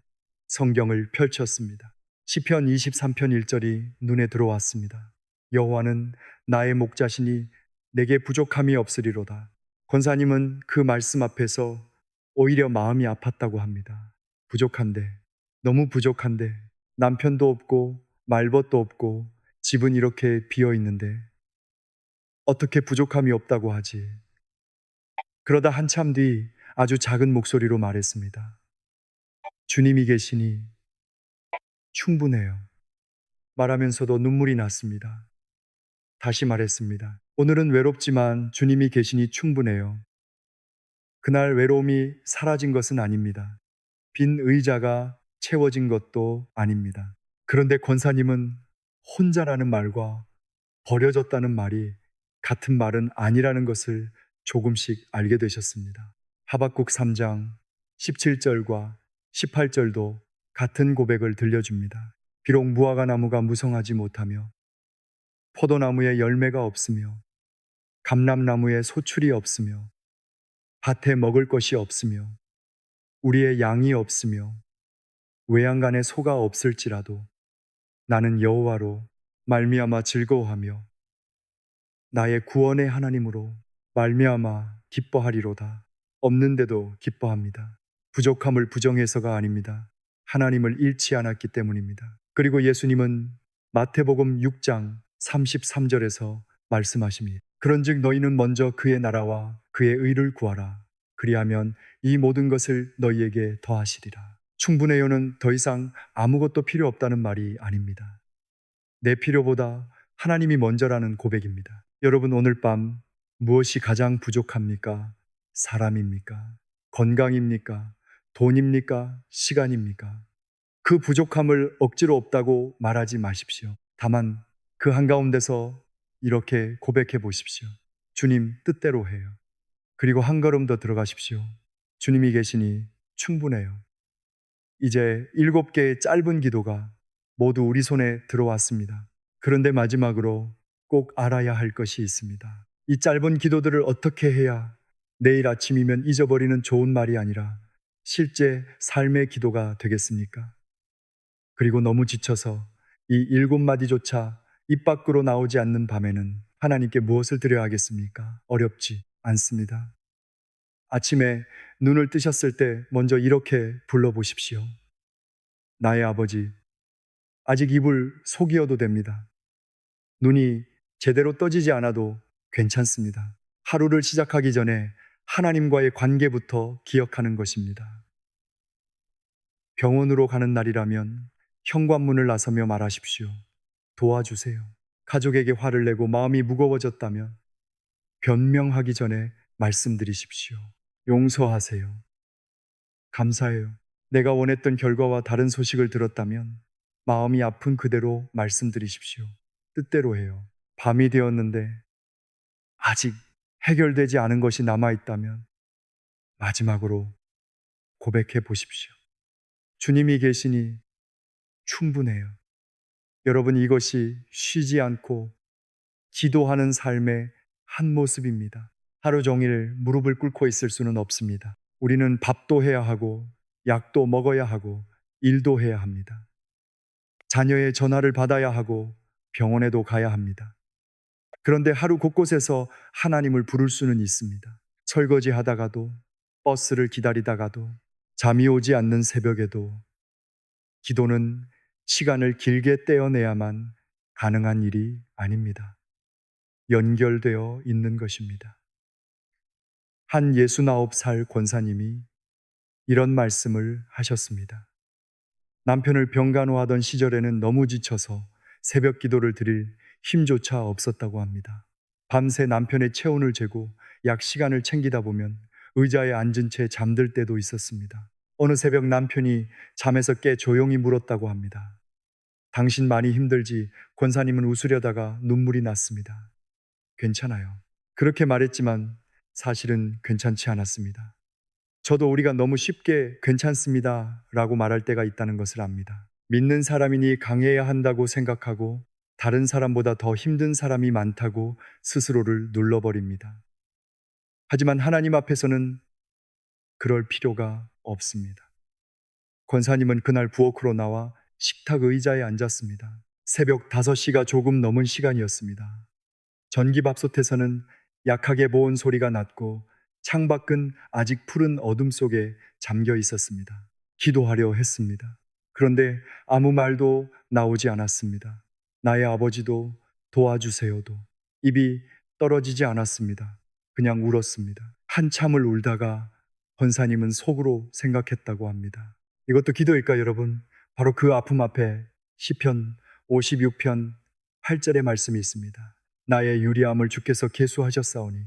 S1: 성경을 펼쳤습니다. 시편 23편 1절이 눈에 들어왔습니다. 여호와는 나의 목자시니 내게 부족함이 없으리로다. 권사님은 그 말씀 앞에서 오히려 마음이 아팠다고 합니다. 부족한데, 너무 부족한데, 남편도 없고 말벗도 없고 집은 이렇게 비어 있는데 어떻게 부족함이 없다고 하지? 그러다 한참 뒤 아주 작은 목소리로 말했습니다. 주님이 계시니 충분해요. 말하면서도 눈물이 났습니다. 다시 말했습니다. 오늘은 외롭지만 주님이 계시니 충분해요. 그날 외로움이 사라진 것은 아닙니다. 빈 의자가 채워진 것도 아닙니다. 그런데 권사님은 혼자라는 말과 버려졌다는 말이 같은 말은 아니라는 것을 조금씩 알게 되셨습니다. 하박국 3장 17절과 18절도 같은 고백을 들려줍니다. 비록 무화과 나무가 무성하지 못하며 포도나무에 열매가 없으며 감람나무에 소출이 없으며 밭에 먹을 것이 없으며 우리의 양이 없으며 외양간에 소가 없을지라도 나는 여호와로 말미암아 즐거워하며 나의 구원의 하나님으로 말미암아 기뻐하리로다. 없는데도 기뻐합니다. 부족함을 부정해서가 아닙니다. 하나님을 잃지 않았기 때문입니다. 그리고 예수님은 마태복음 6장 33절에서 말씀하십니다. 그런즉 너희는 먼저 그의 나라와 그의 의를 구하라. 그리하면 이 모든 것을 너희에게 더하시리라. 충분해요는 더 이상 아무것도 필요 없다는 말이 아닙니다. 내 필요보다 하나님이 먼저라는 고백입니다. 여러분, 오늘 밤 무엇이 가장 부족합니까? 사람입니까? 건강입니까? 돈입니까? 시간입니까? 그 부족함을 억지로 없다고 말하지 마십시오. 다만 그 한가운데서 이렇게 고백해 보십시오. 주님 뜻대로 해요. 그리고 한 걸음 더 들어가십시오. 주님이 계시니 충분해요. 이제 7개의 짧은 기도가 모두 우리 손에 들어왔습니다. 그런데 마지막으로 꼭 알아야 할 것이 있습니다. 이 짧은 기도들을 어떻게 해야 내일 아침이면 잊어버리는 좋은 말이 아니라 실제 삶의 기도가 되겠습니까? 그리고 너무 지쳐서 이 7마디조차 입 밖으로 나오지 않는 밤에는 하나님께 무엇을 드려야 하겠습니까? 어렵지 않습니다. 아침에 눈을 뜨셨을 때 먼저 이렇게 불러보십시오. 나의 아버지, 아직 입을 속이어도 됩니다. 눈이 제대로 떠지지 않아도 괜찮습니다. 하루를 시작하기 전에 하나님과의 관계부터 기억하는 것입니다. 병원으로 가는 날이라면 현관문을 나서며 말하십시오. 도와주세요. 가족에게 화를 내고 마음이 무거워졌다면 변명하기 전에 말씀드리십시오. 용서하세요. 감사해요. 내가 원했던 결과와 다른 소식을 들었다면 마음이 아픈 그대로 말씀드리십시오. 뜻대로 해요. 밤이 되었는데 아직 해결되지 않은 것이 남아있다면 마지막으로 고백해 보십시오. 주님이 계시니 충분해요. 여러분, 이것이 쉬지 않고 기도하는 삶의 한 모습입니다. 하루 종일 무릎을 꿇고 있을 수는 없습니다. 우리는 밥도 해야 하고, 약도 먹어야 하고, 일도 해야 합니다. 자녀의 전화를 받아야 하고, 병원에도 가야 합니다. 그런데 하루 곳곳에서 하나님을 부를 수는 있습니다. 설거지 하다가도, 버스를 기다리다가도, 잠이 오지 않는 새벽에도, 기도는 시간을 길게 떼어내야만 가능한 일이 아닙니다. 연결되어 있는 것입니다. 한 69살 권사님이 이런 말씀을 하셨습니다. 남편을 병간호하던 시절에는 너무 지쳐서 새벽 기도를 드릴 힘조차 없었다고 합니다. 밤새 남편의 체온을 재고 약 시간을 챙기다 보면 의자에 앉은 채 잠들 때도 있었습니다. 어느 새벽 남편이 잠에서 깨 조용히 물었다고 합니다. 당신 많이 힘들지? 권사님은 웃으려다가 눈물이 났습니다. 괜찮아요. 그렇게 말했지만 사실은 괜찮지 않았습니다. 저도 우리가 너무 쉽게 괜찮습니다 라고 말할 때가 있다는 것을 압니다. 믿는 사람이니 강해야 한다고 생각하고 다른 사람보다 더 힘든 사람이 많다고 스스로를 눌러버립니다. 하지만 하나님 앞에서는 그럴 필요가 없습니다. 권사님은 그날 부엌으로 나와 식탁 의자에 앉았습니다. 새벽 5시가 조금 넘은 시간이었습니다. 전기밥솥에서는 약하게 보온 소리가 났고 창밖은 아직 푸른 어둠 속에 잠겨 있었습니다. 기도하려 했습니다. 그런데 아무 말도 나오지 않았습니다. 나의 아버지도 도와주세요도 입이 떨어지지 않았습니다. 그냥 울었습니다. 한참을 울다가 권사님은 속으로 생각했다고 합니다. 이것도 기도일까 여러분? 바로 그 아픔 앞에 시편 56편 8절의 말씀이 있습니다. 나의 유리함을 주께서 계수하셨사오니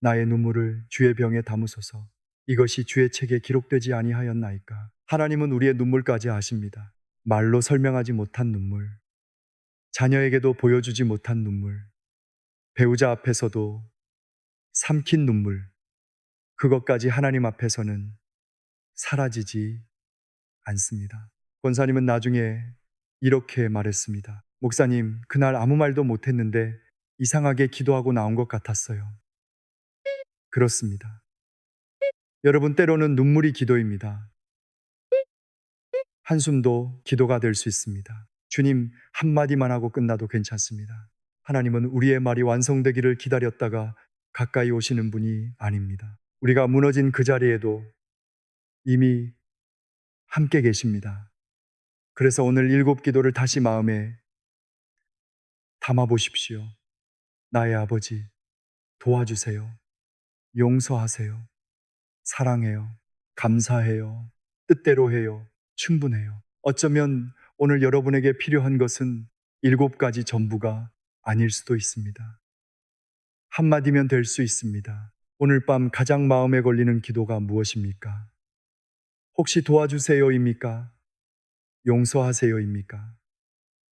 S1: 나의 눈물을 주의 병에 담으소서. 이것이 주의 책에 기록되지 아니하였나이까. 하나님은 우리의 눈물까지 아십니다. 말로 설명하지 못한 눈물, 자녀에게도 보여주지 못한 눈물, 배우자 앞에서도 삼킨 눈물, 그것까지 하나님 앞에서는 사라지지 않습니다. 권사님은 나중에 이렇게 말했습니다. 목사님, 그날 아무 말도 못했는데 이상하게 기도하고 나온 것 같았어요. 그렇습니다. 여러분, 때로는 눈물이 기도입니다. 한숨도 기도가 될 수 있습니다. 주님 한마디만 하고 끝나도 괜찮습니다. 하나님은 우리의 말이 완성되기를 기다렸다가 가까이 오시는 분이 아닙니다. 우리가 무너진 그 자리에도 이미 함께 계십니다. 그래서 오늘 7기도를 다시 마음에 담아 보십시오. 나의 아버지, 도와주세요. 용서하세요. 사랑해요. 감사해요. 뜻대로 해요. 충분해요. 어쩌면 오늘 여러분에게 필요한 것은 7가지 전부가 아닐 수도 있습니다. 한마디면 될 수 있습니다. 오늘 밤 가장 마음에 걸리는 기도가 무엇입니까? 혹시 도와주세요입니까? 용서하세요입니까?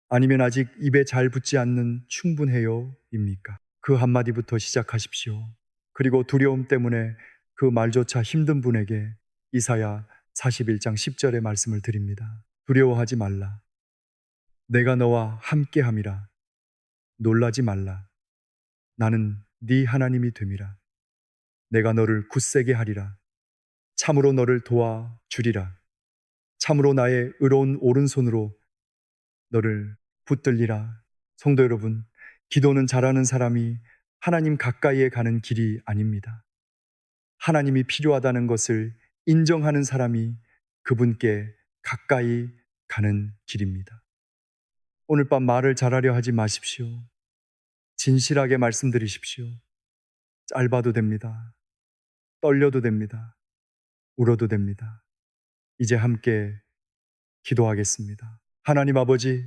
S1: 아니면 아직 입에 잘 붙지 않는 충분해요입니까? 그 한마디부터 시작하십시오. 그리고 두려움 때문에 그 말조차 힘든 분에게 이사야 41장 10절의 말씀을 드립니다. 두려워하지 말라. 내가 너와 함께함이라. 놀라지 말라. 나는 네 하나님이 됨이라. 내가 너를 굳세게 하리라. 참으로 너를 도와주리라. 참으로 나의 의로운 오른손으로 너를 붙들리라. 성도 여러분, 기도는 잘하는 사람이 하나님 가까이에 가는 길이 아닙니다. 하나님이 필요하다는 것을 인정하는 사람이 그분께 가까이 가는 길입니다. 오늘 밤 말을 잘하려 하지 마십시오. 진실하게 말씀드리십시오. 짧아도 됩니다. 떨려도 됩니다. 울어도 됩니다. 이제 함께 기도하겠습니다. 하나님 아버지,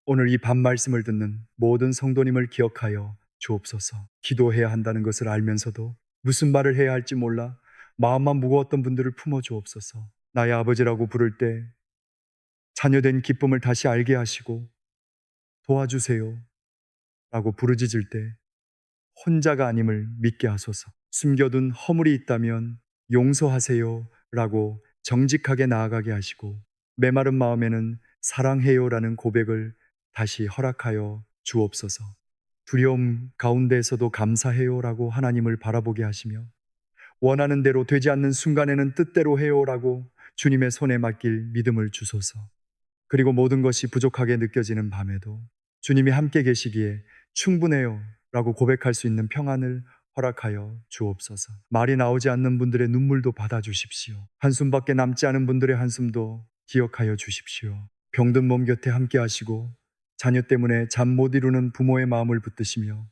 S1: 오늘 이 밤 말씀을 듣는 모든 성도님을 기억하여 주옵소서. 기도해야 한다는 것을 알면서도 무슨 말을 해야 할지 몰라 마음만 무거웠던 분들을 품어 주옵소서. 나의 아버지라고 부를 때 자녀된 기쁨을 다시 알게 하시고 도와주세요 라고 부르짖을 때 혼자가 아님을 믿게 하소서. 숨겨둔 허물이 있다면 용서하세요 라고 정직하게 나아가게 하시고 메마른 마음에는 사랑해요라는 고백을 다시 허락하여 주옵소서. 두려움 가운데에서도 감사해요라고 하나님을 바라보게 하시며 원하는 대로 되지 않는 순간에는 뜻대로 해요라고 주님의 손에 맡길 믿음을 주소서. 그리고 모든 것이 부족하게 느껴지는 밤에도 주님이 함께 계시기에 충분해요 라고 고백할 수 있는 평안을 허락하여 주옵소서. 말이 나오지 않는 분들의 눈물도 받아주십시오. 한숨밖에 남지 않은 분들의 한숨도 기억하여 주십시오. 병든 몸 곁에 함께 하시고 자녀 때문에 잠 못 이루는 부모의 마음을 붙드시며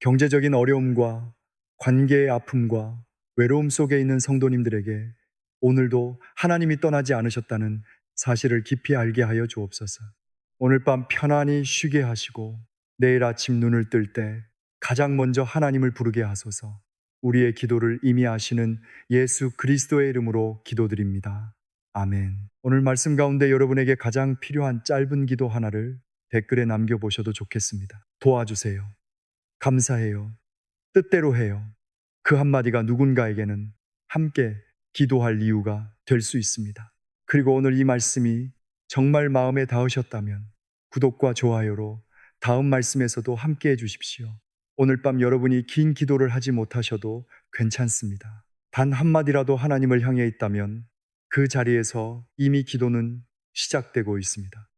S1: 경제적인 어려움과 관계의 아픔과 외로움 속에 있는 성도님들에게 오늘도 하나님이 떠나지 않으셨다는 사실을 깊이 알게 하여 주옵소서. 오늘 밤 편안히 쉬게 하시고 내일 아침 눈을 뜰 때 가장 먼저 하나님을 부르게 하소서. 우리의 기도를 이미 아시는 예수 그리스도의 이름으로 기도드립니다. 아멘. 오늘 말씀 가운데 여러분에게 가장 필요한 짧은 기도 하나를 댓글에 남겨보셔도 좋겠습니다. 도와주세요. 감사해요. 뜻대로 해요. 그 한마디가 누군가에게는 함께 기도할 이유가 될 수 있습니다. 그리고 오늘 이 말씀이 정말 마음에 닿으셨다면 구독과 좋아요로 다음 말씀에서도 함께 해주십시오. 오늘 밤 여러분이 긴 기도를 하지 못하셔도 괜찮습니다. 단 한마디라도 하나님을 향해 있다면 그 자리에서 이미 기도는 시작되고 있습니다.